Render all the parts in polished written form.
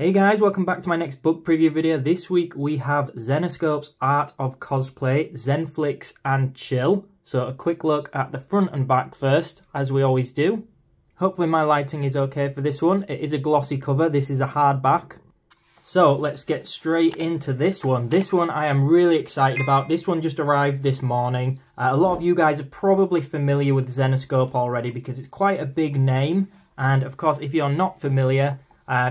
Hey guys, welcome back to my next book preview video. This week we have Zenescope's Art of Cosplay, Zenflix and Chill. So a quick look at the front and back first, as we always do. Hopefully my lighting is okay for this one. It is a glossy cover, this is a hardback. So let's get straight into this one. This one I am really excited about. This one just arrived this morning. A lot of you guys are probably familiar with Zenescope already because it's quite a big name. And of course, if you're not familiar,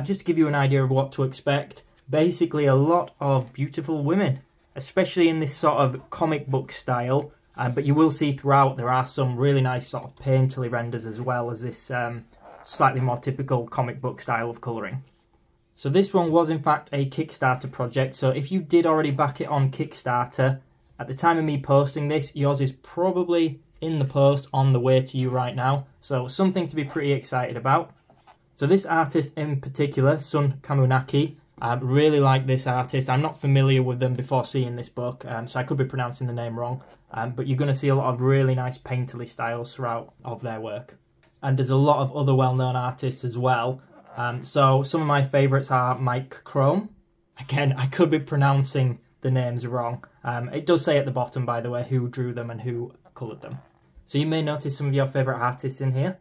just to give you an idea of what to expect, basically a lot of beautiful women, especially in this sort of comic book style. But you will see throughout there are some really nice sort of painterly renders as well as this slightly more typical comic book style of colouring. So this one was in fact a Kickstarter project, so if you did already back it on Kickstarter, at the time of me posting this, yours is probably in the post on the way to you right now, so something to be pretty excited about. So this artist in particular, Sun Kamunaki, I really like this artist. I'm not familiar with them before seeing this book, so I could be pronouncing the name wrong, but you're going to see a lot of really nice painterly styles throughout of their work. And there's a lot of other well-known artists as well. So some of my favourites are Mike Chrome. Again, I could be pronouncing the names wrong. It does say at the bottom, by the way, who drew them and who coloured them. So you may notice some of your favourite artists in here.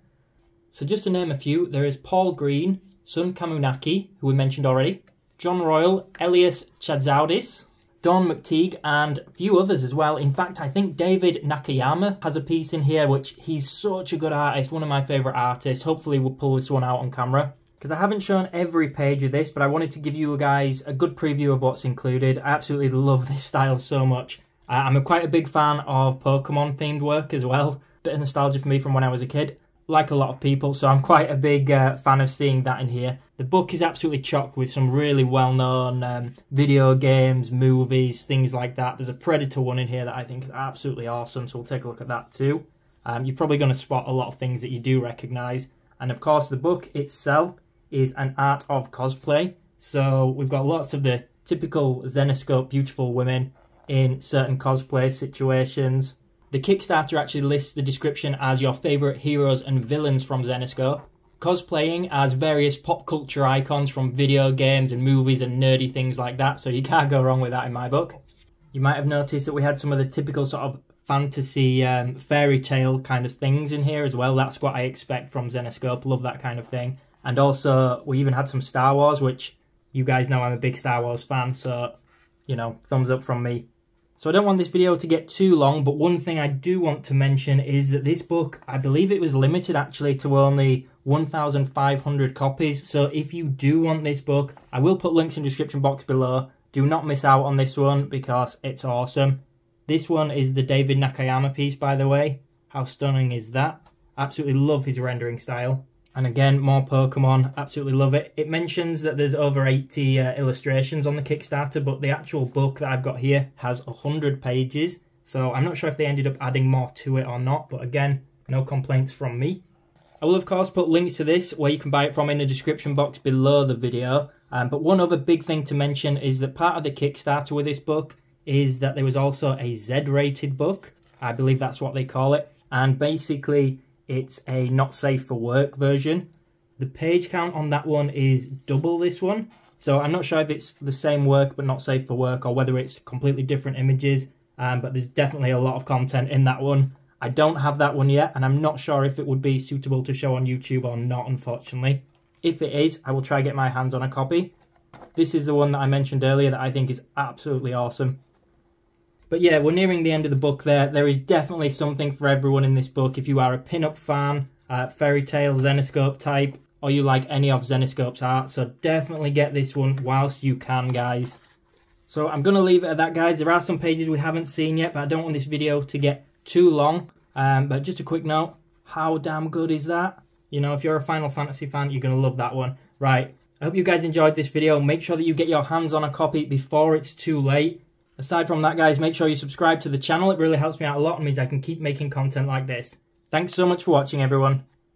So just to name a few, there is Paul Green, Sun Kamunaki, who we mentioned already, John Royal, Elias Chazoudis, Dawn McTeague, and a few others as well. In fact, I think David Nakayama has a piece in here, which he's such a good artist, one of my favourite artists. Hopefully we'll pull this one out on camera, because I haven't shown every page of this, but I wanted to give you guys a good preview of what's included. I absolutely love this style so much. I'm quite a big fan of Pokemon themed work as well. Bit of nostalgia for me from when I was a kid, like a lot of people, so I'm quite a big fan of seeing that in here. The book is absolutely chock with some really well-known video games, movies, things like that. There's a Predator one in here that I think is absolutely awesome, so we'll take a look at that too. You're probably going to spot a lot of things that you do recognise. And of course, the book itself is an art of cosplay. So we've got lots of the typical Zenescope beautiful women in certain cosplay situations. The Kickstarter actually lists the description as your favourite heroes and villains from Zenescope, cosplaying as various pop culture icons from video games and movies and nerdy things like that, so you can't go wrong with that in my book. You might have noticed that we had some of the typical sort of fantasy fairy tale kind of things in here as well. That's what I expect from Zenescope, love that kind of thing. And also we even had some Star Wars, which you guys know I'm a big Star Wars fan, so, you know, thumbs up from me. So I don't want this video to get too long, but one thing I do want to mention is that this book, I believe it was limited actually to only 1,500 copies. So if you do want this book, I will put links in the description box below. Do not miss out on this one because it's awesome. This one is the David Nakayama piece, by the way. How stunning is that? Absolutely love his rendering style. And again, more Pokemon, absolutely love it. It mentions that there's over 80 illustrations on the Kickstarter, but the actual book that I've got here has 100 pages. So I'm not sure if they ended up adding more to it or not, but again, no complaints from me. I will of course put links to this where you can buy it from in the description box below the video. But one other big thing to mention is that part of the Kickstarter with this book is that there was also a Z-rated book. I believe that's what they call it. And basically, it's a not safe for work version. The page count on that one is double this one. So I'm not sure if it's the same work but not safe for work or whether it's completely different images. But there's definitely a lot of content in that one. I don't have that one yet and I'm not sure if it would be suitable to show on YouTube or not, unfortunately. If it is, I will try to get my hands on a copy. This is the one that I mentioned earlier that I think is absolutely awesome. But yeah, we're nearing the end of the book there. There is definitely something for everyone in this book. If you are a pin-up fan, fairy tale, Zenescope type, or you like any of Zenescope's art, so definitely get this one whilst you can, guys. So I'm going to leave it at that, guys. There are some pages we haven't seen yet, but I don't want this video to get too long. But just a quick note, how damn good is that? You know, if you're a Final Fantasy fan, you're going to love that one. Right, I hope you guys enjoyed this video. Make sure that you get your hands on a copy before it's too late. Aside from that, guys, make sure you subscribe to the channel. It really helps me out a lot and means I can keep making content like this. Thanks so much for watching, everyone.